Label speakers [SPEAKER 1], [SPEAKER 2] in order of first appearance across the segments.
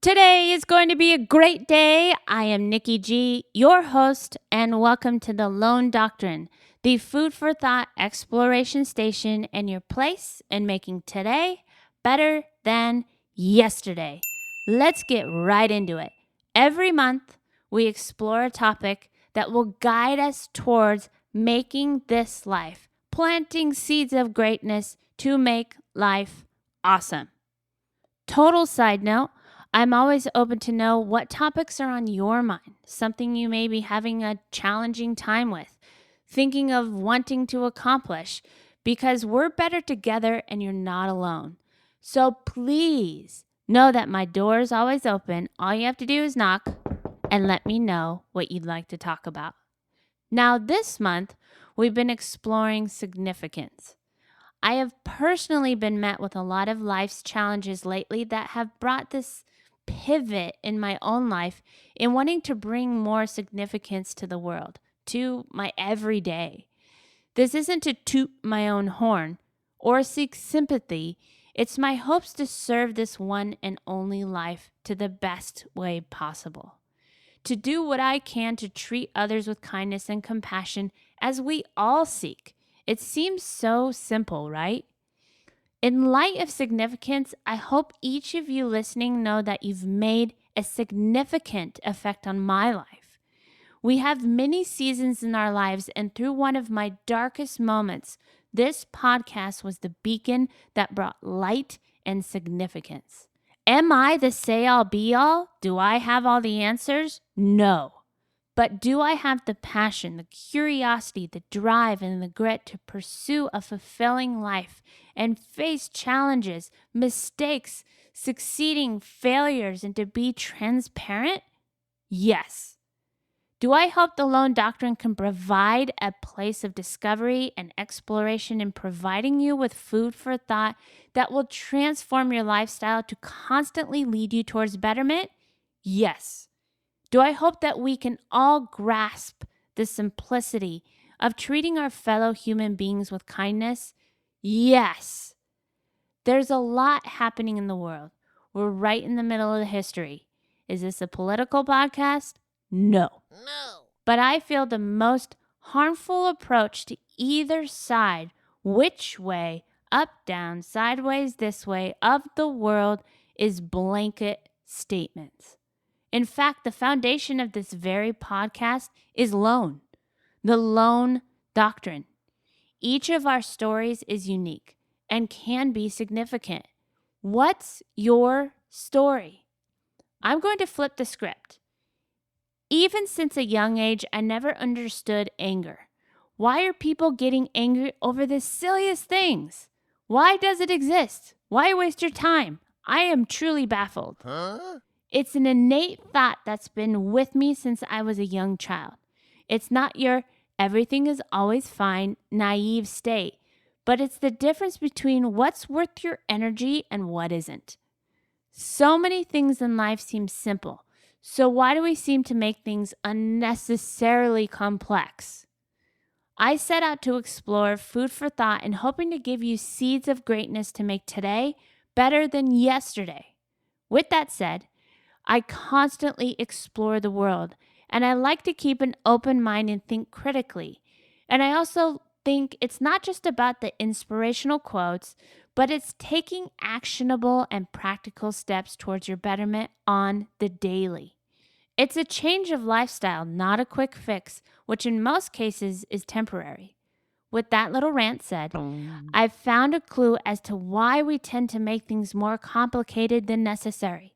[SPEAKER 1] Today is going to be a great day. I am Nikki G, your host, and welcome to the Lone Doctrine, the food for thought exploration station and your place in making today better than yesterday. Let's get right into it. Every month, we explore a topic that will guide us towards making this life, planting seeds of greatness to make life awesome. Total side note, I'm always open to know what topics are on your mind, something you may be having a challenging time with, thinking of wanting to accomplish, because we're better together and you're not alone. So please know that my door is always open. All you have to do is knock and let me know what you'd like to talk about. Now, this month, we've been exploring significance. I have personally been met with a lot of life's challenges lately that have brought this pivot in my own life in wanting to bring more significance to the world, to my everyday. This isn't to toot my own horn or seek sympathy. It's my hopes to serve this one and only life to the best way possible. To do what I can to treat others with kindness and compassion as we all seek. It seems so simple, right? In light of significance, I hope each of you listening know that you've made a significant effect on my life. We have many seasons in our lives, and through one of my darkest moments, this podcast was the beacon that brought light and significance. Am I the say-all be-all? Do I have all the answers? No. But do I have the passion, the curiosity, the drive, and the grit to pursue a fulfilling life and face challenges, mistakes, succeeding, failures, and to be transparent? Yes. Do I hope the Lone Doctrine can provide a place of discovery and exploration in providing you with food for thought that will transform your lifestyle to constantly lead you towards betterment? Yes. Do I hope that we can all grasp the simplicity of treating our fellow human beings with kindness? Yes. There's a lot happening in the world. We're right in the middle of the history. Is this a political podcast? No. But I feel the most harmful approach to either side, which way, up, down, sideways, this way, of the world, is blanket statements. In fact, the foundation of this very podcast is lone, the Lone Doctrine. Each of our stories is unique and can be significant. What's your story? I'm going to flip the script. Even since a young age, I never understood anger. Why are people getting angry over the silliest things? Why does it exist? Why waste your time? I am truly baffled. It's an innate thought that's been with me since I was a young child. It's not your everything is always fine, naive state, but it's the difference between what's worth your energy and what isn't. So many things in life seem simple. So why do we seem to make things unnecessarily complex? I set out to explore food for thought and hoping to give you seeds of greatness to make today better than yesterday. With that said, I constantly explore the world, and I like to keep an open mind and think critically. And I also think it's not just about the inspirational quotes, but it's taking actionable and practical steps towards your betterment on the daily. It's a change of lifestyle, not a quick fix, which in most cases is temporary. With that little rant said, I've found a clue as to why we tend to make things more complicated than necessary.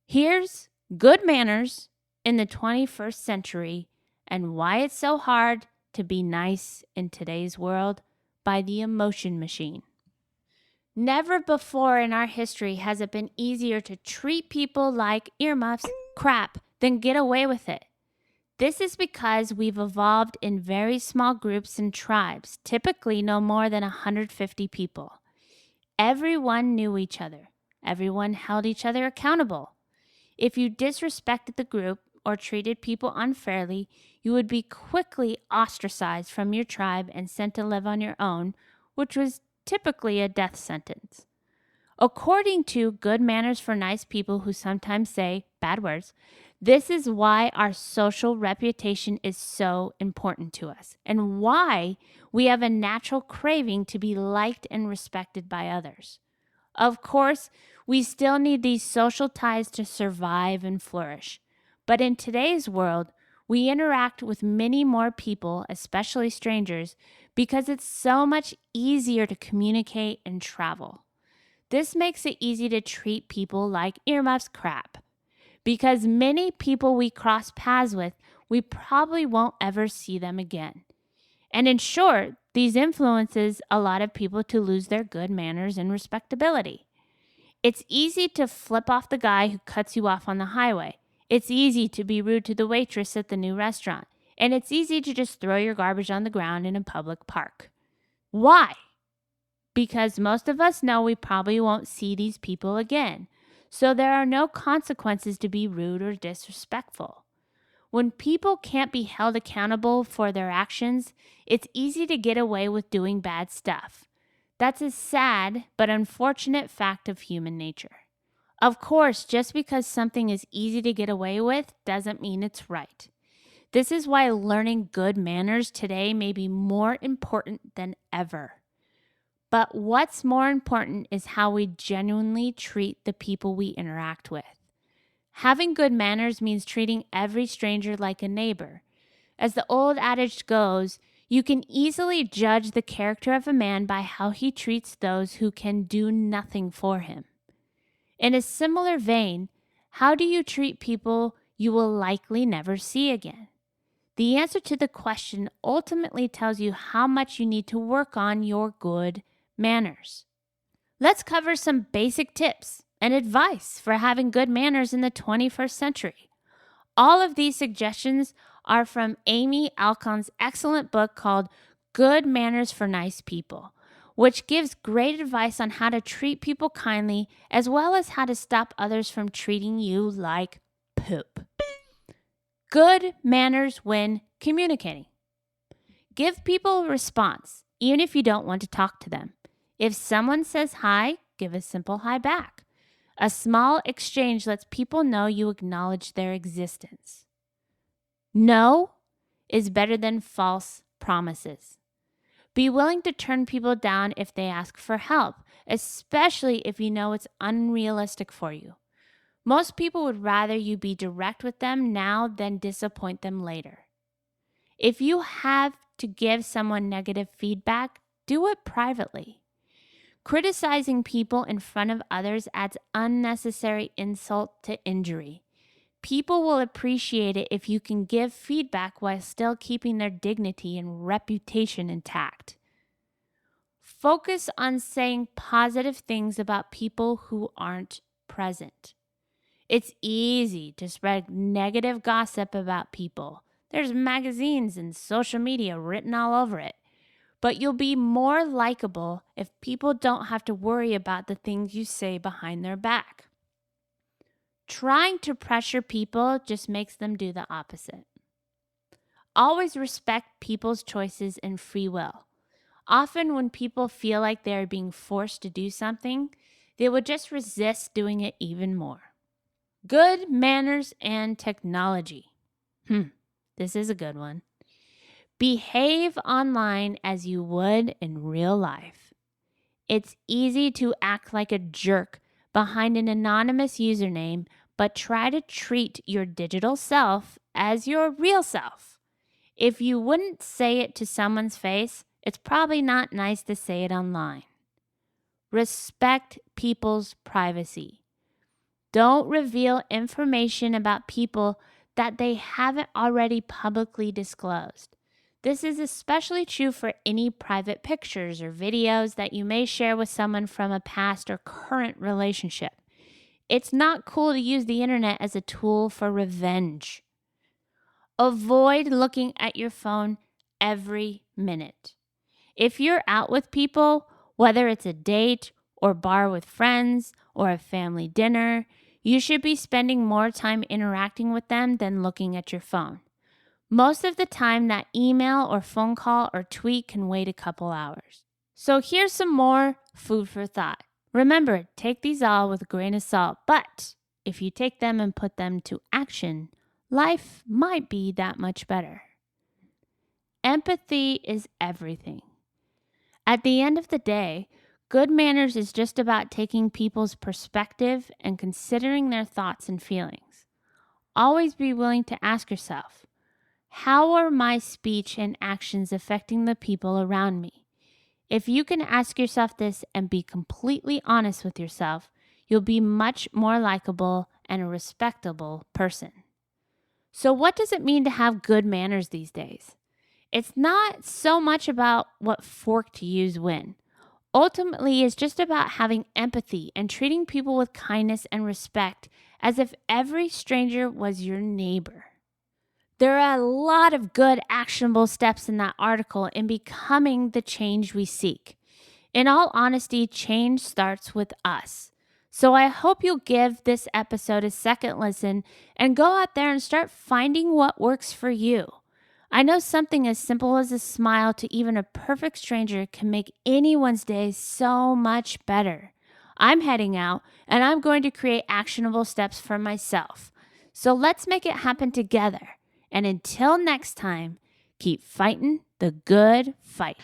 [SPEAKER 1] Here's good manners in the 21st century and why it's so hard to be nice in today's world by the emotion machine. Never before in our history has it been easier to treat people like earmuffs, crap, than get away with it. This is because we've evolved in very small groups and tribes, typically no more than 150 people. Everyone knew each other. Everyone held each other accountable. If you disrespected the group or treated people unfairly, you would be quickly ostracized from your tribe and sent to live on your own, which was typically a death sentence. According to Good Manners for Nice People Who Sometimes Say Bad Words, this is why our social reputation is so important to us and why we have a natural craving to be liked and respected by others. Of course, we still need these social ties to survive and flourish. But in today's world, we interact with many more people, especially strangers, because it's so much easier to communicate and travel. This makes it easy to treat people like earmuffs crap. Because many people we cross paths with, we probably won't ever see them again. And in short, these influences a lot of people to lose their good manners and respectability. It's easy to flip off the guy who cuts you off on the highway. It's easy to be rude to the waitress at the new restaurant. And it's easy to just throw your garbage on the ground in a public park. Why? Because most of us know we probably won't see these people again. So there are no consequences to be rude or disrespectful. When people can't be held accountable for their actions, it's easy to get away with doing bad stuff. That's a sad but unfortunate fact of human nature. Of course, just because something is easy to get away with doesn't mean it's right. This is why learning good manners today may be more important than ever. But what's more important is how we genuinely treat the people we interact with. Having good manners means treating every stranger like a neighbor. As the old adage goes, you can easily judge the character of a man by how he treats those who can do nothing for him. In a similar vein, how do you treat people you will likely never see again? The answer to the question ultimately tells you how much you need to work on your good manners. Let's cover some basic tips and advice for having good manners in the 21st century. All of these suggestions are from Amy Alcon's excellent book called Good Manners for Nice People, which gives great advice on how to treat people kindly as well as how to stop others from treating you like poop. Good manners when communicating. Give people a response, even if you don't want to talk to them. If someone says hi, give a simple hi back. A small exchange lets people know you acknowledge their existence. No is better than false promises. Be willing to turn people down if they ask for help, especially if you know it's unrealistic for you. Most people would rather you be direct with them now than disappoint them later. If you have to give someone negative feedback, do it privately. Criticizing people in front of others adds unnecessary insult to injury. People will appreciate it if you can give feedback while still keeping their dignity and reputation intact. Focus on saying positive things about people who aren't present. It's easy to spread negative gossip about people. There's magazines and social media written all over it. But you'll be more likable if people don't have to worry about the things you say behind their back. Trying to pressure people just makes them do the opposite. Always respect people's choices and free will. Often when people feel like they are being forced to do something, they will just resist doing it even more. Good manners and technology. This is a good one. Behave online as you would in real life. It's easy to act like a jerk behind an anonymous username, but try to treat your digital self as your real self. If you wouldn't say it to someone's face, it's probably not nice to say it online. Respect people's privacy. Don't reveal information about people that they haven't already publicly disclosed. This is especially true for any private pictures or videos that you may share with someone from a past or current relationship. It's not cool to use the internet as a tool for revenge. Avoid looking at your phone every minute. If you're out with people, whether it's a date or bar with friends or a family dinner, you should be spending more time interacting with them than looking at your phone. Most of the time, that email or phone call or tweet can wait a couple hours. So here's some more food for thought. Remember, take these all with a grain of salt, but if you take them and put them to action, life might be that much better. Empathy is everything. At the end of the day, good manners is just about taking people's perspective and considering their thoughts and feelings. Always be willing to ask yourself, how are my speech and actions affecting the people around me? If you can ask yourself this and be completely honest with yourself, you'll be much more likable and a respectable person. So what does it mean to have good manners these days? It's not so much about what fork to use when. Ultimately, it's just about having empathy and treating people with kindness and respect as if every stranger was your neighbor. There are a lot of good actionable steps in that article in becoming the change we seek. In all honesty, change starts with us. So I hope you'll give this episode a second listen and go out there and start finding what works for you. I know something as simple as a smile to even a perfect stranger can make anyone's day so much better. I'm heading out and I'm going to create actionable steps for myself. So let's make it happen together. And until next time, keep fighting the good fight.